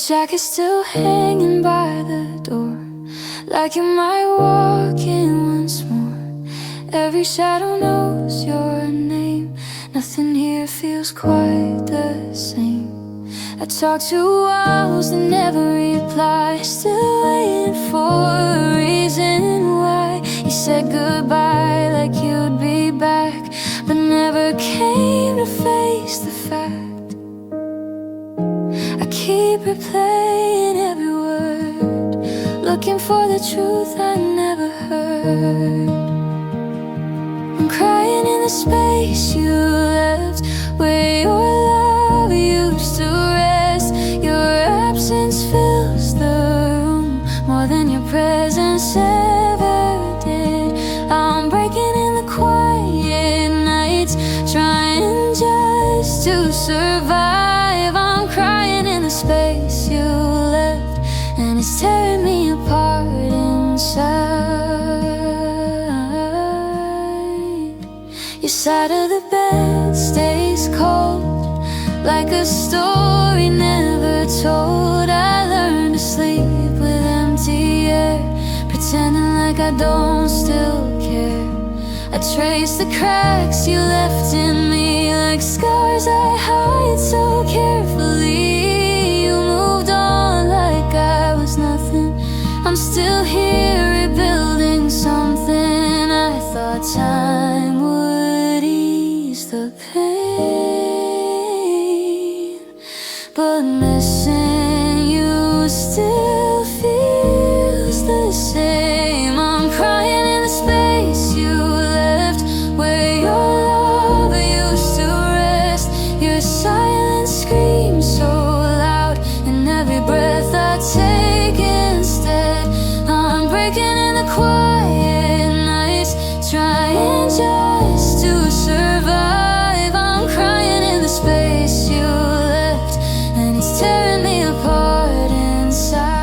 jacket's still hanging by the door, like you might walk in once more. Every shadow knows your name. Nothing here feels quite the same. I talk to walls that never reply, still waiting for a reason why. You said goodbye like you'd be back, but never came to face the fact. I keep replaying every word, looking for the truth I never heard. I'm crying in the space you left, where your love used to rest. Your absence fills the room more than your presence ever did. I'm breaking in the quiet nights, trying just to survive. I'm crying in the space you left, and it's tearing me apart inside. Your side of the bed stays cold, like a story never told. I learned to sleep with empty air, pretending like I don't still care. I trace the cracks you left in me, like scars I hide so carefully. You moved on like I was nothing. I'm still here rebuilding something. I thought time would ease the pain, but missing you still feels the same. I'm crying in the space you left, where your love used to rest. Your silence screams so loud in every breath I take instead. I'm breaking in the quiet nights, trying just to survive. I'm crying in the space you left, and it's tearing me apart inside.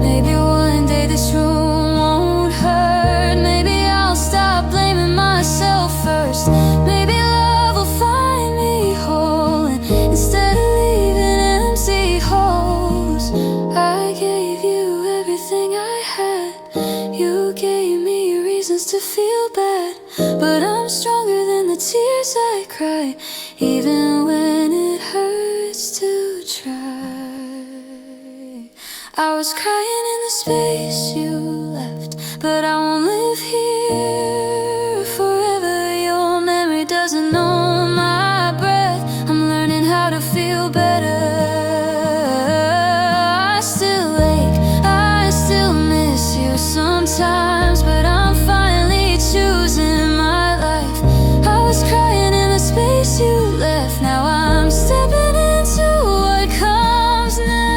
Maybe one day this room won't hurt. Maybe I'll stop blaming myself first. Maybe love will find me whole, and instead of leaving empty holes. I gave you everything I had. You gave me reasons to feel bad, but I'm stronger than the tears I cry, even when it hurts to try. I was crying in the space you left, but I won't live here forever. Your memory doesn't know my breath. I'm learning how to feel better. I still ache, I still miss you sometimes, but I'm finally choosing my life. I was crying in the space you left, now I'm stepping into what comes next.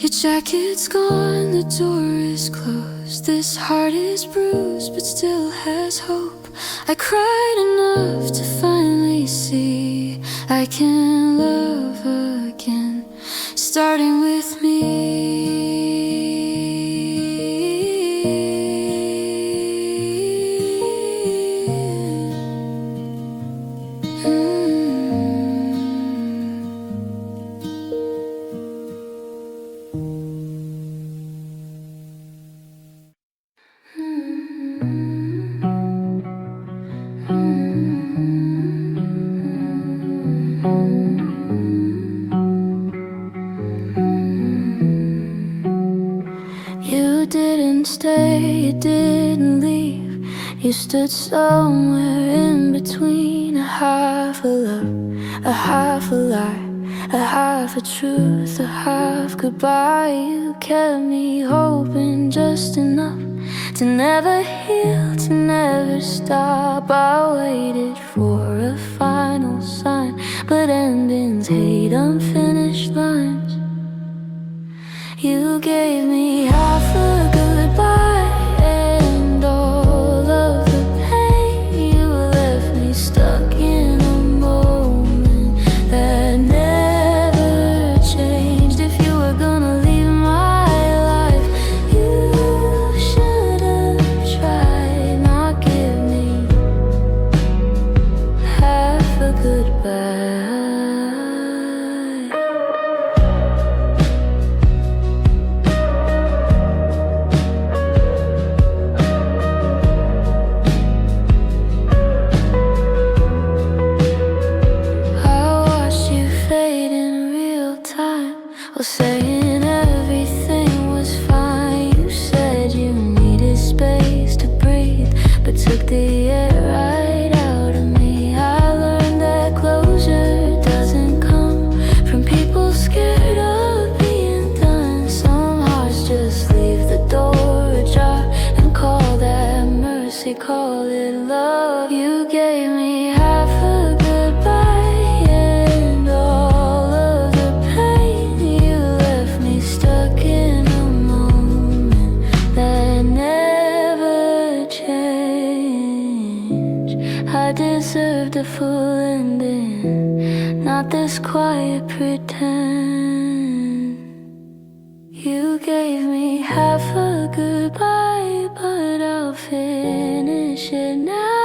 Your jacket's gone, the door is closed. This heart is bruised, but still has hope. I cried enough to finally see I can love again, starting with me. You didn't stay, you didn't leave. You stood somewhere in between, a half a love, a half a lie, a half a truth, a half goodbye. You kept me hoping just enough to never heal, to never stop. I waited for a final sign, but endings hate unfinished lines. You gave me half a goodbye and all of the pain. You left me stuck in a moment that never changed. If you were gonna leave my life, you should have tried. Not give me I deserved a full ending, not this quiet pretend. You gave me half a goodbye, but I'll finish it now.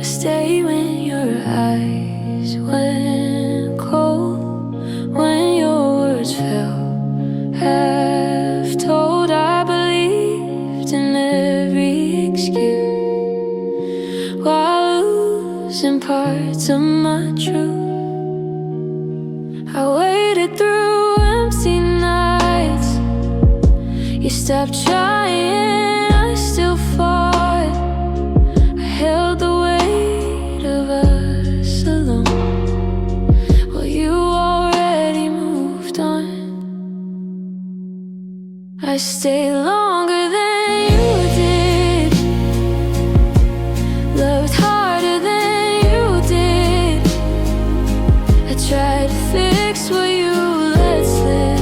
Stay when your eyes went cold, when your words fell half told. I believed in every excuse while losing parts of my truth. I waited through empty nights. You stopped trying, I still fought. I held the weight of us alone. Well, you already moved on. I stayed longer than you did, loved harder than you did. I tried to fix what you let slip.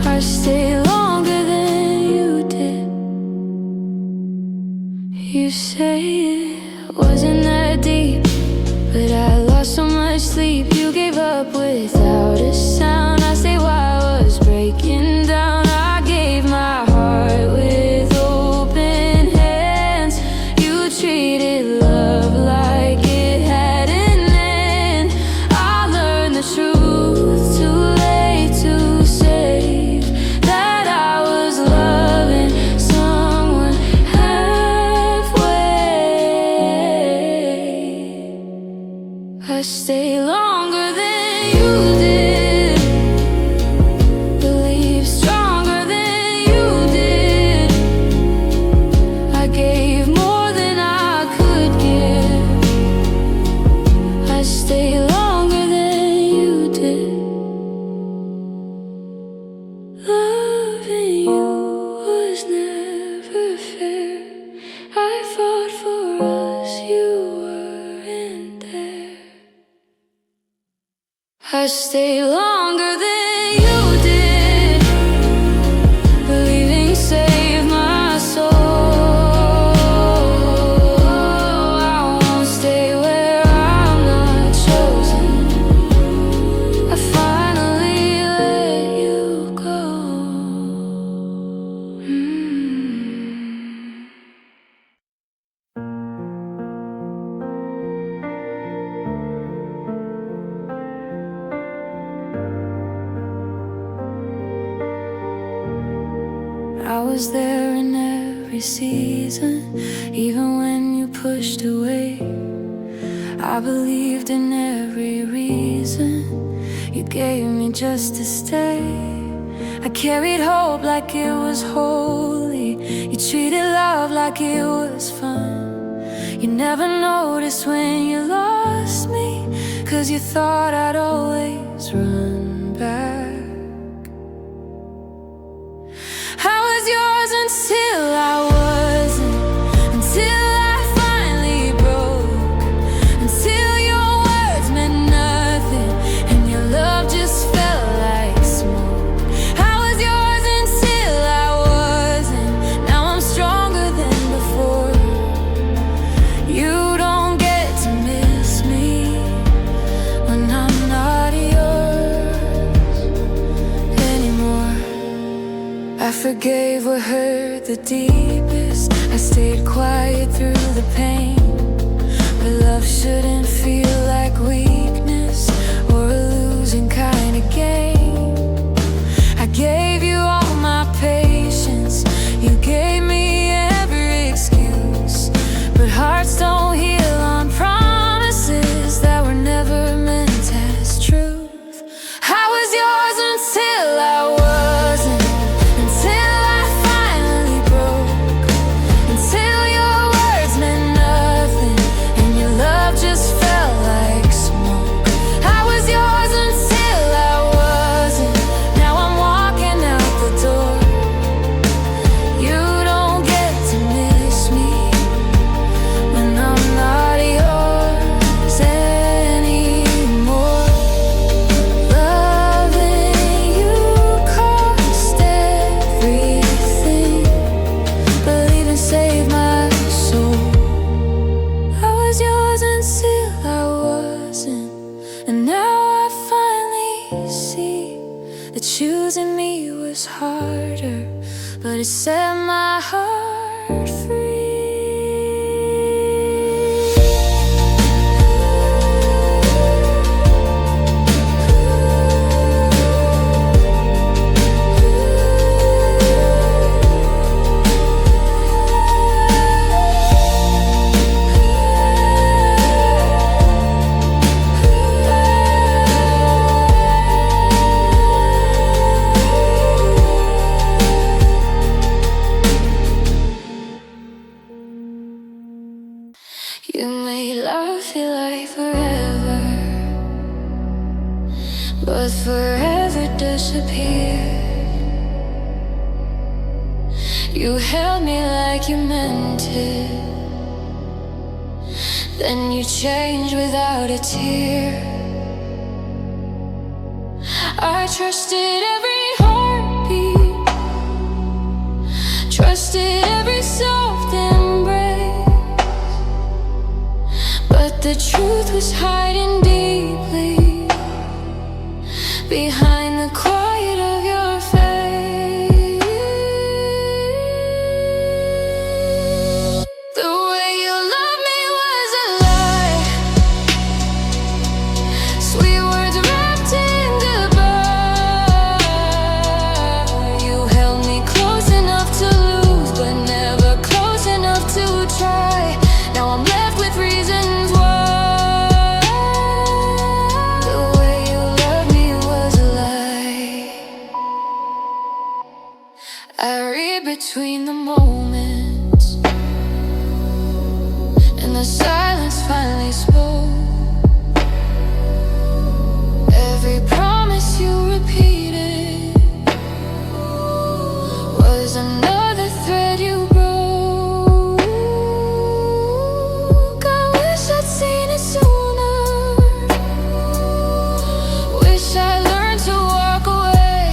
I stayed longer than you did. You say it wasn't that deep, but I lost so much sleep. You gave up without a sound. I say while I was breaking down. I gave my heart with open hands. You treated love like it had an end. I learned the truth too late to save that I was loving someone halfway. I stay longer than you did, believe stronger than you did. I gave more than I could give. I stay longer than you did. Loving you was never fair. I fought for us, you weren't there. I stay longer than you did, believing saved my soul. I won't stay where I'm not chosen. I finally let you go. I was there in every season, even when you pushed away. I believed in every reason you gave me just to stay. I carried hope like it was holy. You treated love like it was fun. You never noticed when you lost me, 'cause you thought I'd always run back. I was yours until I wasn't, until I finally broke, until your words meant nothing and your love just felt like smoke. I was yours until I wasn't. Now I'm stronger than before. You don't get to miss me when I'm not yours anymore. I forgave what hurt the deepest. I stayed quiet through the pain, but love shouldn't feel like weakness or a losing kind of game. I gave you all my patience, you gave me every excuse, but hearts don't heal on promises. choosing me was harder, but it set my heart free. You made love feel like forever, but forever disappeared. You held me like you meant it, then you changed without a tear. I trusted every heartbeat, trusted every soft embrace, but the truth was hiding deeply behind the quiet of your face. The way you loved me was a lie, sweet words wrapped in goodbye. You held me close enough to lose, but never close enough to try. Now I'm left with reasons why. I read between the moments, and the silence finally spoke. Every promise you repeated was another thread you broke. I wish I'd seen it sooner, wish I learned to walk away.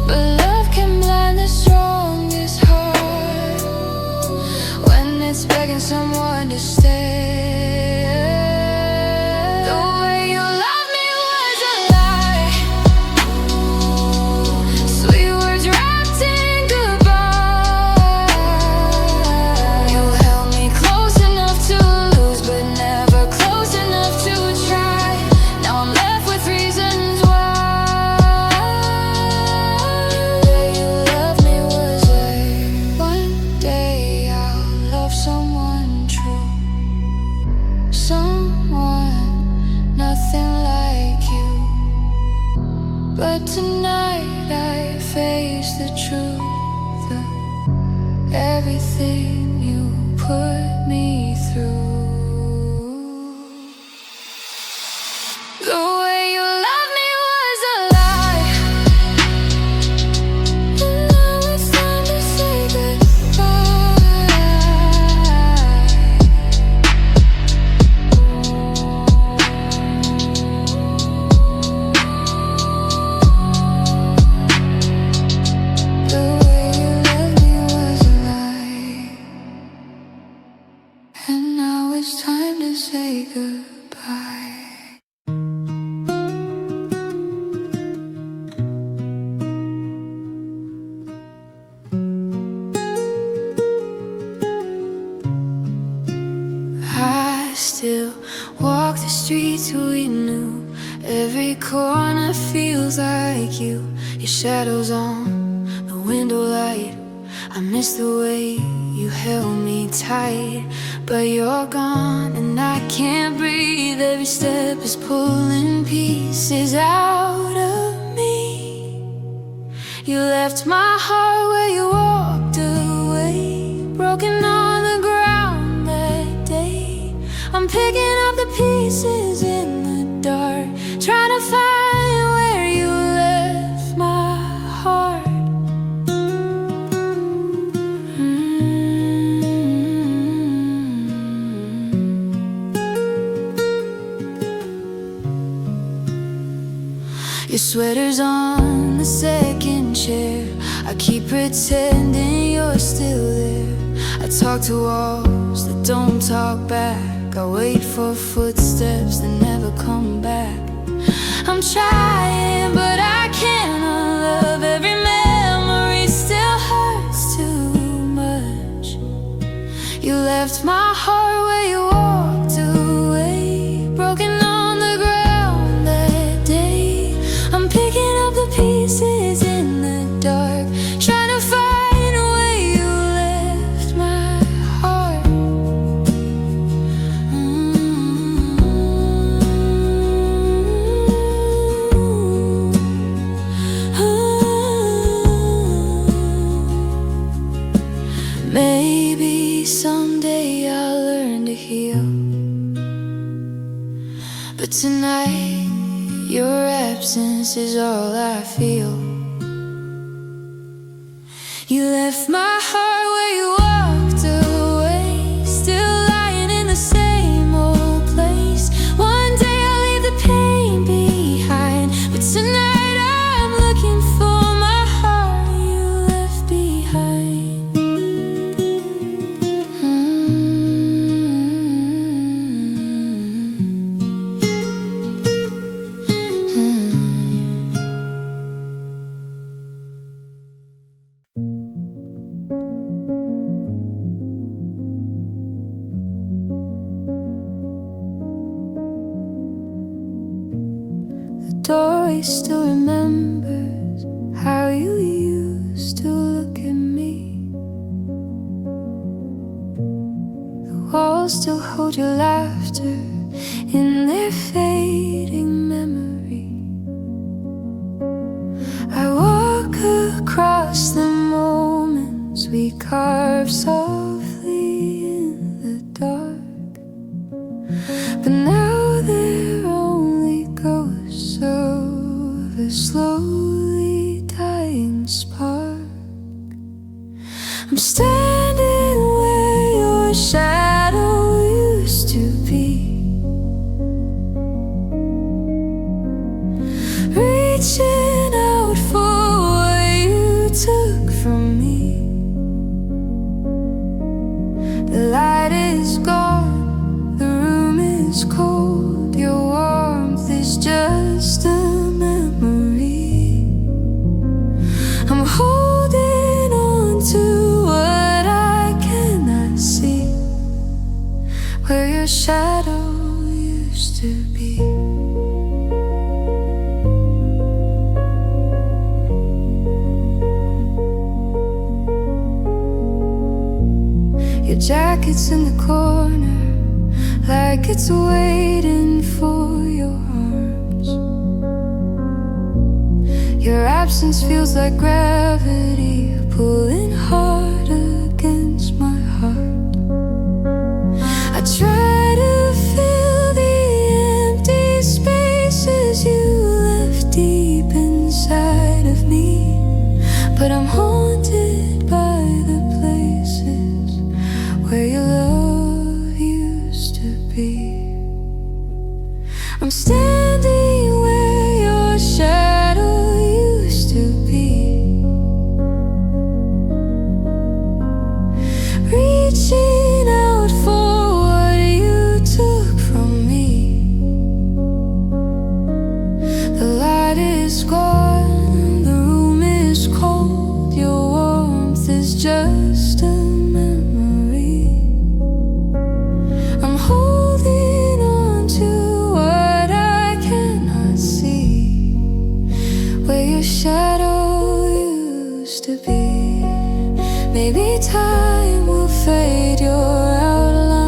But love can blind the strongest heart when it's begging someone to stay. The way you loved me was a lie, sweet words wrapped in goodbye. You held me close enough to lose, but never close enough to try. Now I'm left with reasons why. Someone true, someone nothing like you. But tonight I face the truth of everything you put me through. The way you love me was a lie, and now it's time to say goodbye. And now it's time to say goodbye. I still walk the streets we knew. Every corner feels like you. Your shadow's on the window light. I miss the way you held me tight, but you're gone and I can't breathe. Every step is pulling pieces out of me. You left my heart where you walked away, broken on the ground that day. I'm picking up the pieces in the dark, trying to find where you left my heart. Your sweater's on the second chair. I keep pretending you're still there. I talk to walls that don't talk back. I wait for footsteps that never come back. I'm trying, but I cannot love. Every memory still hurts too much. You left my heart where you walked away, broken on the ground that day. I'm picking up the pieces in the dark, trying to find where you left my heart. Maybe someday I'll learn to heal, but tonight your absence is all I feel. You left my heart where you walked away, still lying in the same old place. One day I'll leave the pain behind, but tonight I'm looking for my heart you left behind. Dory still remembers how you used to look at me. The walls still hold your laughter in their fading memory. I walk across the moments we carved softly in the dark, but now they're only ghosts of a slowly dying spark. I'm standing where your shadow used to be, reaching out for what you took from me. The light is gone, the room is cold, your warmth is just a memory. I'm holding on to what I cannot see, where your shadow used to be. Your jacket's in the corner, like it's waiting for your arms. Your absence feels like gravity pulling hard against my heart. I try to fill the empty spaces you left deep inside of me, but I'm haunted by the places where your love used to be. I'm standing where your shadow used to be, reaching out for what you took from me. The light is gone, the room is cold, your warmth is just a memory. I'm holding on to what I cannot see, where your shadow used to be. Maybe time will fade your outline,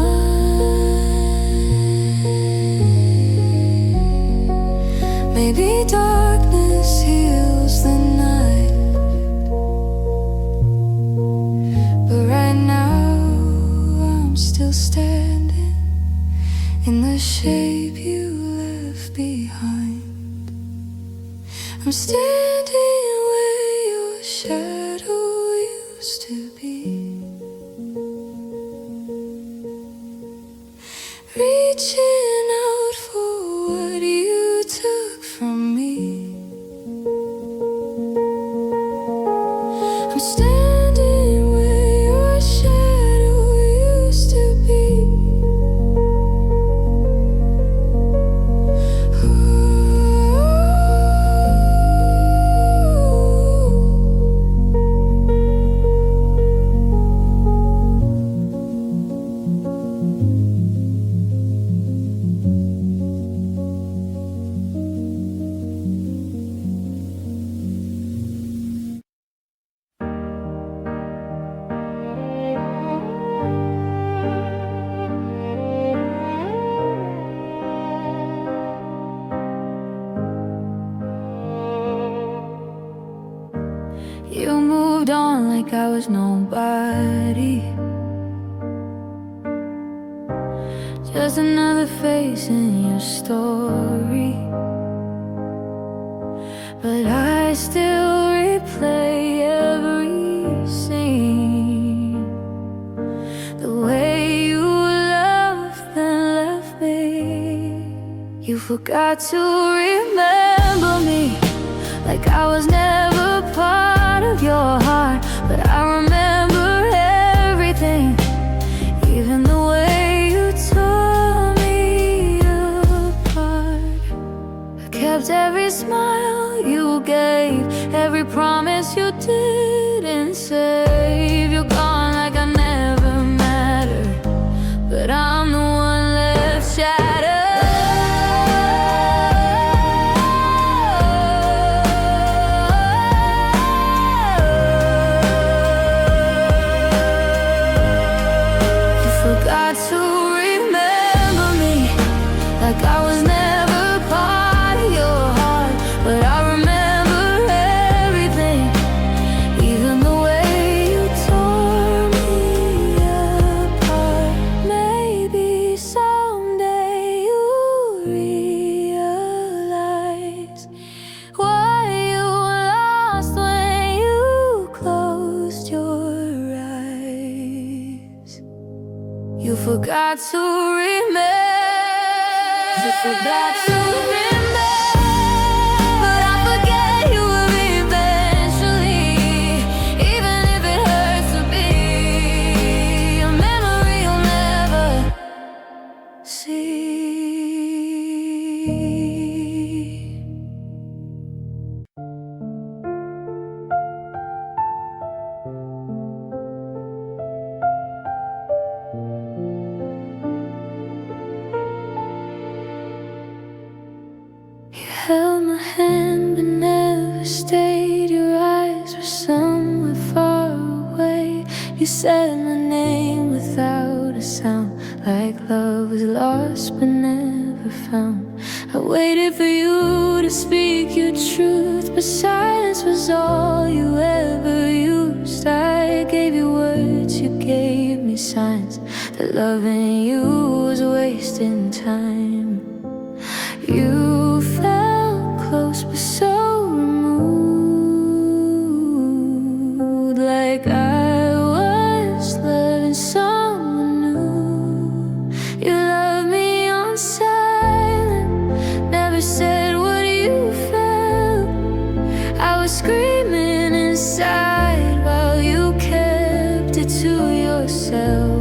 maybe darkness heals the night, but right now I'm still standing in the shape you left behind. I'm standing where your shadow used to be, reaching out for what you took from me. I'm standing where your shadow used to be. Ooh. like I was nobody, just another face in your story. But I still replay every scene, the way you loved and left me. You forgot to remember me, like I was never part of your heart. But I remember everything, even the way you tore me apart. I kept every smile you gave, every promise you didn't save. You're gone like I never mattered, but I'm the one left shattered. Forgot to remember me, like I was never part of your heart. But I remember everything, even the way you tore me apart. Maybe someday you'll realize what you lost when you closed your eyes. You forgot to remember. You forgot to remember. But I forget you eventually, even if it hurts to be a memory you'll never see. Held my hand but never stayed. Your eyes were somewhere far away. You said my name without a sound, like love was lost but never found. I waited for you to speak your truth, but silence was all you ever used. I gave you words, you gave me signs that loving you was wasting time. You felt close but so removed, like I was loving someone new. You loved me on silent, never said what you felt. I was screaming inside while you kept it to yourself.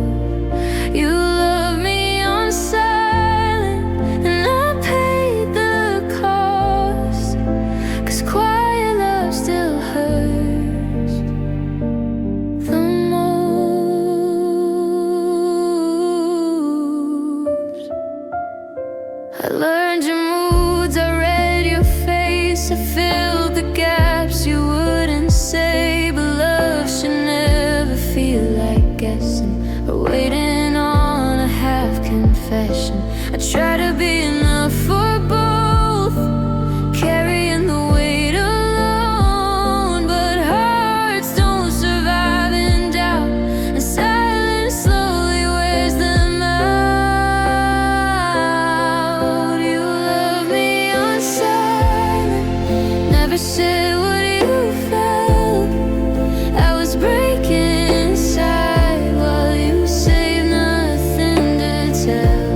You loved me on silent, and I paid the cost, 'cause quiet love still hurts the most. I learned your moods, I read your face, I filled the gaps you wouldn't say. But love should never feel like guessing or waiting on a half confession. I try to be enough for both, carrying the weight alone. But hearts don't survive in doubt, and silence slowly wears them out. You love me on silent, never said what you felt. I was breaking inside while you saved nothing to tell.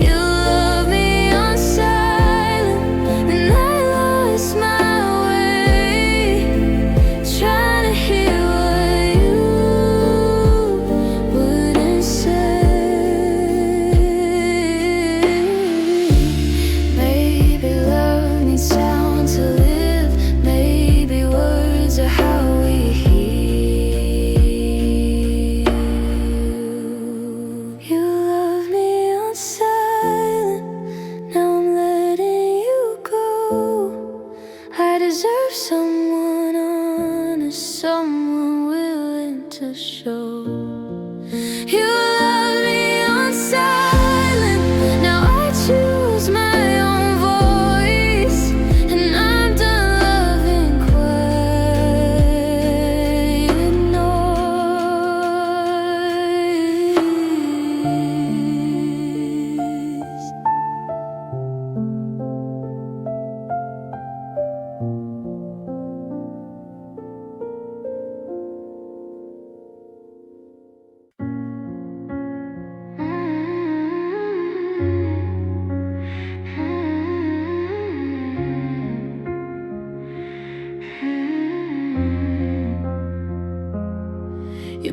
You love me on silent.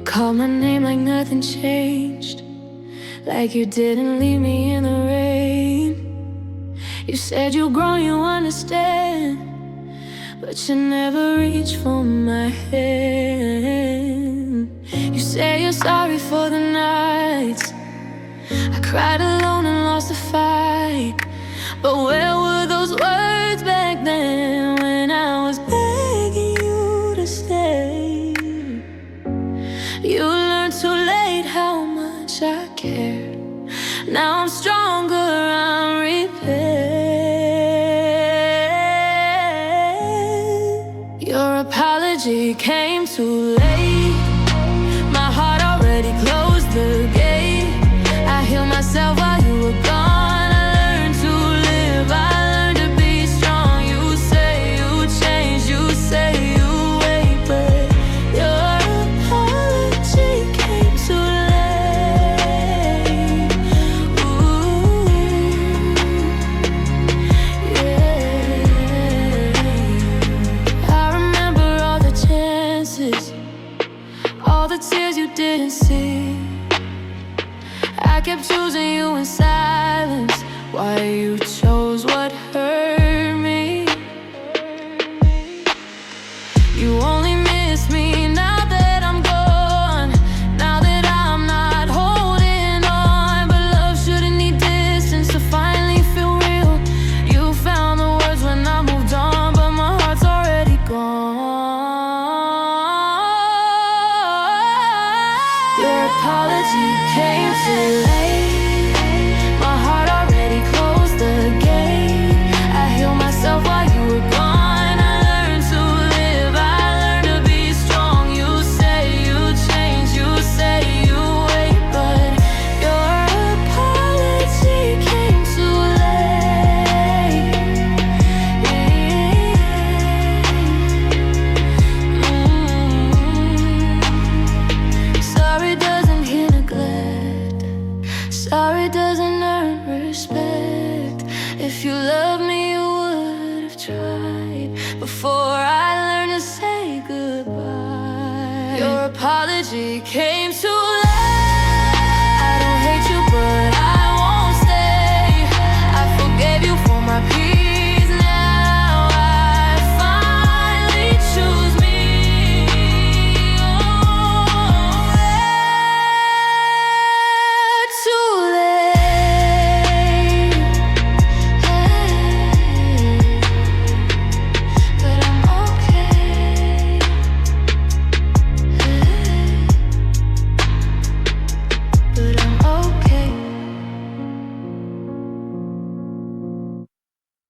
called my name like nothing changed, like you didn't leave me in the rain. You said you'll grow, you understand, but you never reached for my hand. You say you're sorry for the nights I cried alone and lost the fight, but where were those words back then when I was begging you to stay? You learned too late how much I cared. Now I'm stronger, I'm repaired. Your apology came too late.